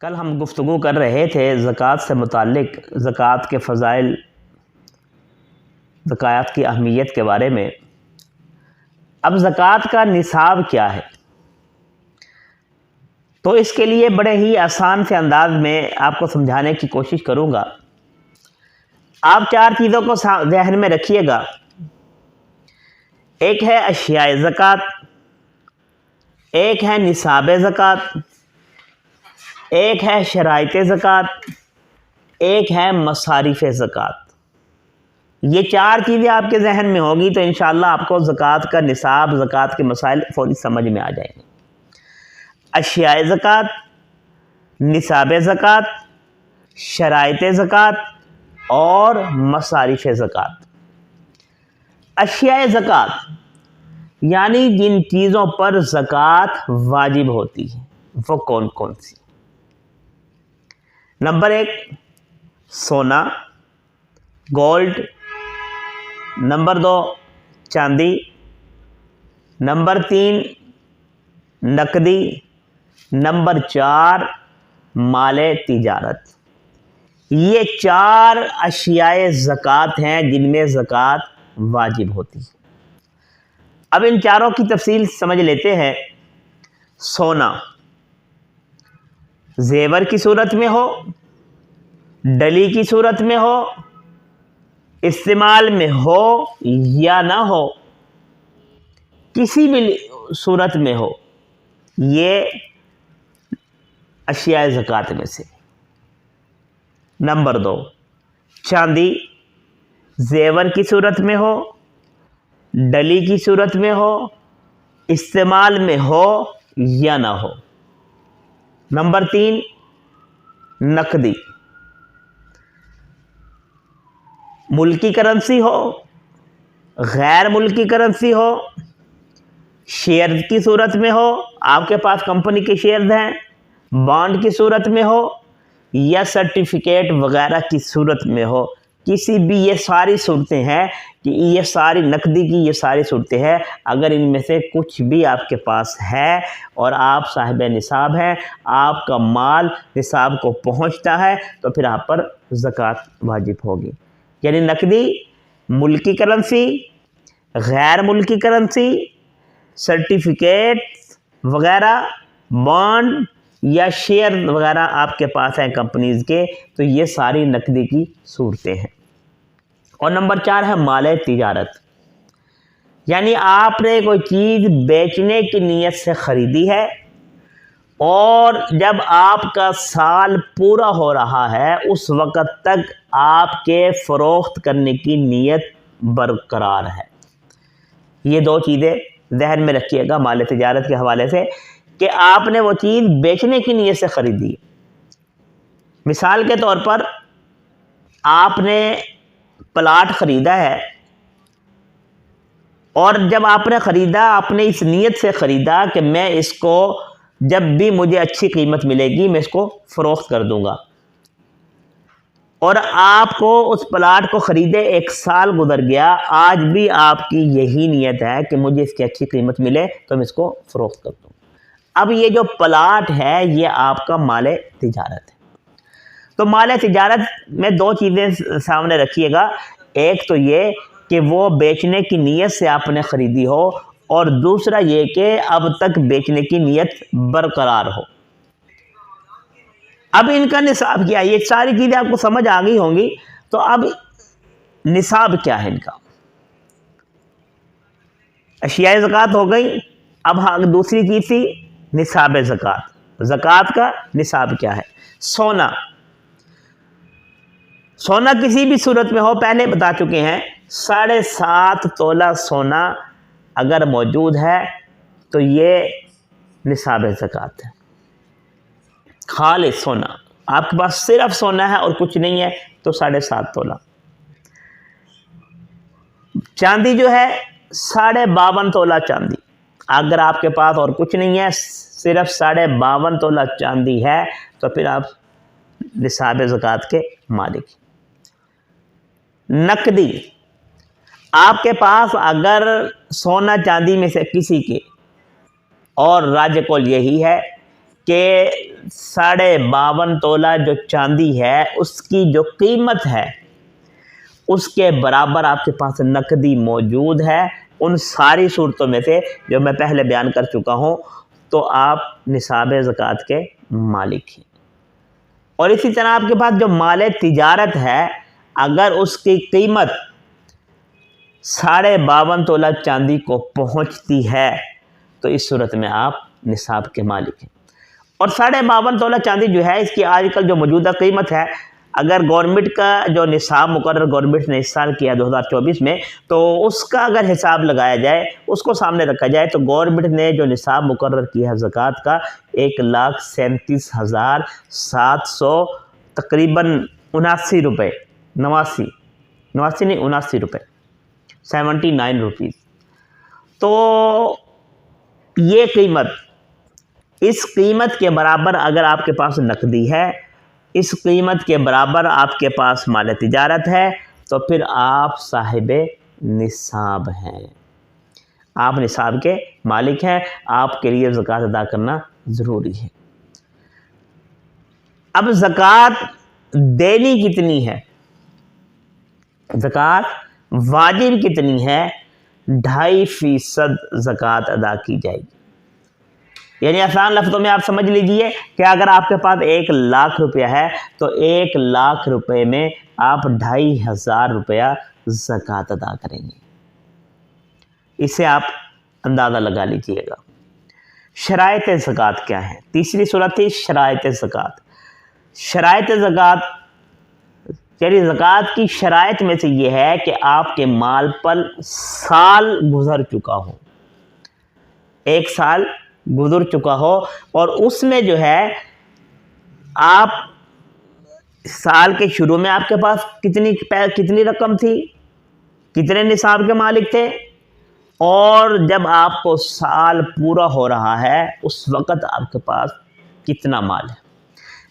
کل ہم گفتگو کر رہے تھے زکوٰۃ سے متعلق، زکوٰۃ کے فضائل، زکوٰۃ کی اہمیت کے بارے میں۔ اب زکوٰۃ کا نصاب کیا ہے؟ تو اس کے لیے بڑے ہی آسان سے انداز میں آپ کو سمجھانے کی کوشش کروں گا۔ آپ چار چیزوں کو ذہن میں رکھیے گا۔ ایک ہے اشیاء زکوٰۃ، ایک ہے نصاب زکوٰۃ، ایک ہے شرائط زکوٰۃ، ایک ہے مصارف زکوٰۃ۔ یہ چار چیزیں آپ کے ذہن میں ہوگی تو انشاءاللہ آپ کو زکوٰۃ کا نصاب، زکوٰۃ کے مسائل فوری سمجھ میں آ جائیں گے۔ اشیاء زکوٰۃ، نصاب زکوٰۃ، شرائط زکوٰۃ اور مصارف زکوٰۃ۔ اشیاء زکوٰۃ یعنی جن چیزوں پر زکوٰۃ واجب ہوتی ہے وہ کون کون سی؟ نمبر 1 سونا، گولڈ۔ نمبر 2 چاندی۔ نمبر 3 نقدی۔ نمبر 4 مال تجارت۔ یہ 4 اشیاء زکوٰۃ ہیں جن میں زکوٰۃ واجب ہوتی ہے۔ اب ان چاروں کی تفصیل سمجھ لیتے ہیں۔ سونا زیور کی صورت میں ہو، ڈلی کی صورت میں ہو، استعمال میں ہو یا نہ ہو، کسی بھی صورت میں ہو، یہ اشیاء زکوٰۃ میں سے۔ نمبر 2 چاندی زیور کی صورت میں ہو، ڈلی کی صورت میں ہو، استعمال میں ہو یا نہ ہو۔ نمبر 3 نقدی، ملکی کرنسی ہو، غیر ملکی کرنسی ہو، شیئر کی صورت میں ہو، آپ کے پاس کمپنی کے شیئرز ہیں، بانڈ کی صورت میں ہو یا سرٹیفکیٹ وغیرہ کی صورت میں ہو، کسی بھی، یہ ساری صورتیں ہیں کہ یہ ساری نقدی کی یہ ساری صورتیں ہیں۔ اگر ان میں سے کچھ بھی آپ کے پاس ہے اور آپ صاحب نصاب ہیں، آپ کا مال نصاب کو پہنچتا ہے تو پھر آپ پر زکوٰۃ واجب ہوگی۔ یعنی نقدی، ملکی کرنسی، غیر ملکی کرنسی، سرٹیفکیٹ وغیرہ، بانڈ یا شیئر وغیرہ آپ کے پاس ہیں کمپنیز کے، تو یہ ساری نقدی کی صورتیں ہیں۔ اور نمبر 4 ہے مال تجارت، یعنی آپ نے کوئی چیز بیچنے کی نیت سے خریدی ہے اور جب آپ کا سال پورا ہو رہا ہے اس وقت تک آپ کے فروخت کرنے کی نیت برقرار ہے۔ یہ 2 چیزیں ذہن میں رکھیے گا مال تجارت کے حوالے سے کہ آپ نے وہ چیز بیچنے کی نیت سے خریدی ہے۔ مثال کے طور پر آپ نے پلاٹ خریدا ہے اور جب آپ نے خریدا، آپ نے اس نیت سے خریدا کہ میں اس کو جب بھی مجھے اچھی قیمت ملے گی میں اس کو فروخت کر دوں گا، اور آپ کو اس پلاٹ کو خریدے 1 سال گزر گیا، آج بھی آپ کی یہی نیت ہے کہ مجھے اس کی اچھی قیمت ملے تو میں اس کو فروخت کر دوں۔ اب یہ جو پلاٹ ہے یہ آپ کا مال تجارت ہے۔ تو مال تجارت میں 2 چیزیں سامنے رکھیے گا، ایک تو یہ کہ وہ بیچنے کی نیت سے آپ نے خریدی ہو، اور دوسرا یہ کہ اب تک بیچنے کی نیت برقرار ہو۔ اب ان کا نصاب کیا ہے؟ یہ ساری چیزیں آپ کو سمجھ آ گئی ہوں گی، تو اب نصاب کیا ہے ان کا؟ اشیاء زکوٰۃ ہو گئی، اب دوسری چیز تھی نصاب زکوٰۃ۔ زکوٰۃ کا نصاب کیا ہے؟ سونا، سونا کسی بھی صورت میں ہو، پہلے بتا چکے ہیں 7.5 تولہ سونا اگر موجود ہے تو یہ نصاب زکوٰۃ ہے۔ خالص سونا، آپ کے پاس صرف سونا ہے اور کچھ نہیں ہے تو 7.5 تولہ۔ چاندی جو ہے 52.5 تولہ چاندی، اگر آپ کے پاس اور کچھ نہیں ہے صرف 52.5 تولہ چاندی ہے تو پھر آپ نصاب زکوٰۃ کے مالک۔ نقدی، آپ کے پاس اگر سونا چاندی میں سے کسی کے، اور راج قول یہی ہے کہ 52.5 تولہ جو چاندی ہے اس کی جو قیمت ہے اس کے برابر آپ کے پاس نقدی موجود ہے، ان ساری صورتوں میں سے جو میں پہلے بیان کر چکا ہوں، تو آپ نصاب زکوٰۃ کے مالک ہیں۔ اور اسی طرح آپ کے پاس جو مال تجارت ہے، اگر اس کی قیمت 52.5 تولہ چاندی کو پہنچتی ہے تو اس صورت میں آپ نصاب کے مالک ہیں۔ اور 52.5 تولہ چاندی جو ہے، اس کی آج کل جو موجودہ قیمت ہے، اگر گورنمنٹ کا جو نصاب مقرر گورنمنٹ نے اس سال کیا 2024 میں، تو اس کا اگر حساب لگایا جائے، اس کو سامنے رکھا جائے، تو گورنمنٹ نے جو نصاب مقرر کیا ہے زکوٰۃ کا 1,37,700 تقریباً 79 روپے، 79 روپے 79 روپیز۔ تو یہ قیمت، اس قیمت کے برابر اگر آپ کے پاس نقدی ہے، اس قیمت کے برابر آپ کے پاس مال تجارت ہے، تو پھر آپ صاحب نصاب ہیں، آپ نصاب کے مالک ہیں، آپ کے لیے زکوٰۃ ادا کرنا ضروری ہے۔ اب زکوٰۃ دینی کتنی ہے؟ زکوٰۃ واجب کتنی ہے؟ 2.5% زکوٰۃ ادا کی جائے گی۔ یعنی آسان لفظوں میں آپ سمجھ لیجئے کہ اگر آپ کے پاس 1 لاکھ روپیہ ہے تو 1 لاکھ روپے میں آپ 2,500 روپیہ زکوٰۃ ادا کریں گے۔ اس سے آپ اندازہ لگا لیجئے گا۔ شرائط زکوٰۃ کیا ہے؟ تیسری صورت تھی شرائط زکوٰۃ۔ شرائط زکوٰۃ یعنی زکوٰۃ کی شرائط میں سے یہ ہے کہ آپ کے مال پر سال گزر چکا ہو، 1 سال گزر چکا ہو، اور اس میں جو ہے آپ سال کے شروع میں آپ کے پاس کتنی رقم تھی، کتنے نصاب کے مالک تھے، اور جب آپ کو سال پورا ہو رہا ہے اس وقت آپ کے پاس کتنا مال ہے۔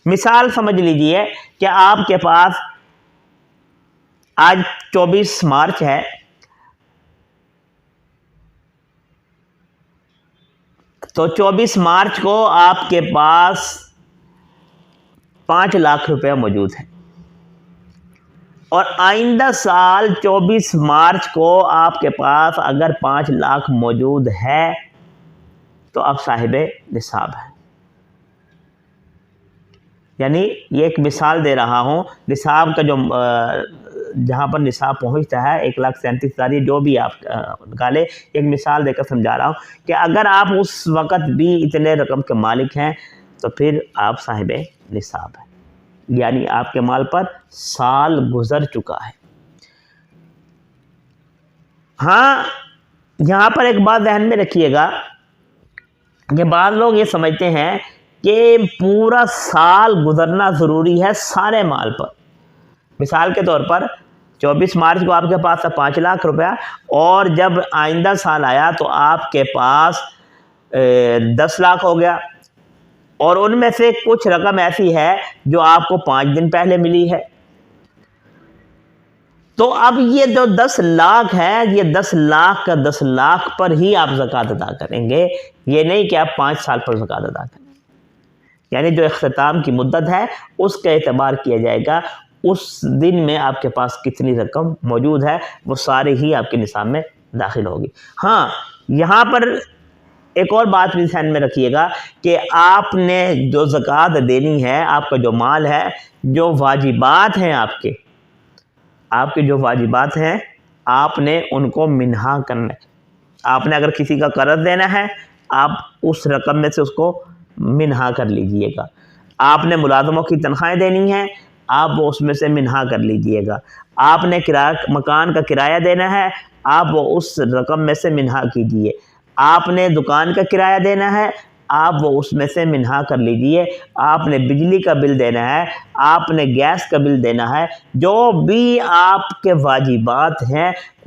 مثال سمجھ لیجئے کہ آپ کے پاس آج 24 مارچ ہے، تو 24 مارچ کو آپ کے پاس 5 لاکھ روپے موجود ہے، اور آئندہ سال 24 مارچ کو آپ کے پاس اگر 5 لاکھ موجود ہے تو آپ صاحب نصاب ہیں۔ یعنی یہ ایک مثال دے رہا ہوں، نصاب کا جو جہاں پر نصاب پہنچتا ہے 1,37,000 جو بھی آپ نکالے، ایک مثال دے کر سمجھا رہا ہوں کہ اگر آپ اس وقت بھی اتنے رقم کے مالک ہیں تو پھر آپ صاحب نصاب ہیں، یعنی آپ کے مال پر سال گزر چکا ہے۔ ہاں، یہاں پر ایک بات ذہن میں رکھیے گا کہ بعض لوگ یہ سمجھتے ہیں کہ پورا سال گزرنا ضروری ہے سارے مال پر۔ مثال کے طور پر 24 مارچ کو آپ کے پاس تھا 5 لاکھ روپیہ، اور جب آئندہ سال آیا تو آپ کے پاس 10 لاکھ ہو گیا، اور ان میں سے کچھ رقم ایسی ہے جو آپ کو 5 دن پہلے ملی ہے، تو اب یہ جو 10 لاکھ ہے، یہ 10 لاکھ کا 10 لاکھ پر ہی آپ زکوٰۃ ادا کریں گے، یہ نہیں کہ آپ 5 سال پر زکوٰۃ ادا کریں گے۔ یعنی جو اختتام کی مدت ہے اس کا اعتبار کیا جائے گا، اس دن میں آپ کے پاس کتنی رقم موجود ہے وہ ساری ہی آپ کے نصاب میں داخل ہوگی۔ ہاں، یہاں پر ایک اور بات بھی ذہن میں رکھیے گا کہ آپ نے جو زکوٰۃ دینی ہے، آپ کا جو مال ہے، جو واجبات ہیں آپ کے جو واجبات ہیں، آپ نے ان کو منہا کرنا ہے۔ آپ نے اگر کسی کا قرض دینا ہے، آپ اس رقم میں سے اس کو منہا کر لیجئے گا۔ آپ نے ملازموں کی تنخواہیں دینی ہیں، آپ وہ اس میں سے منہا کر لیجئے گا۔ آپ نے مکان کا کرایہ دینا ہے، آپ وہ اس رقم میں سے منہا کیجئے۔ آپ نے دکان کا کرایہ دینا ہے، آپ وہ اس میں سے منہا کر لیجئے۔ آپ نے بجلی کا بل دینا ہے، آپ نے گیس کا بل دینا ہے، جو بھی آپ کے واجبات ہیں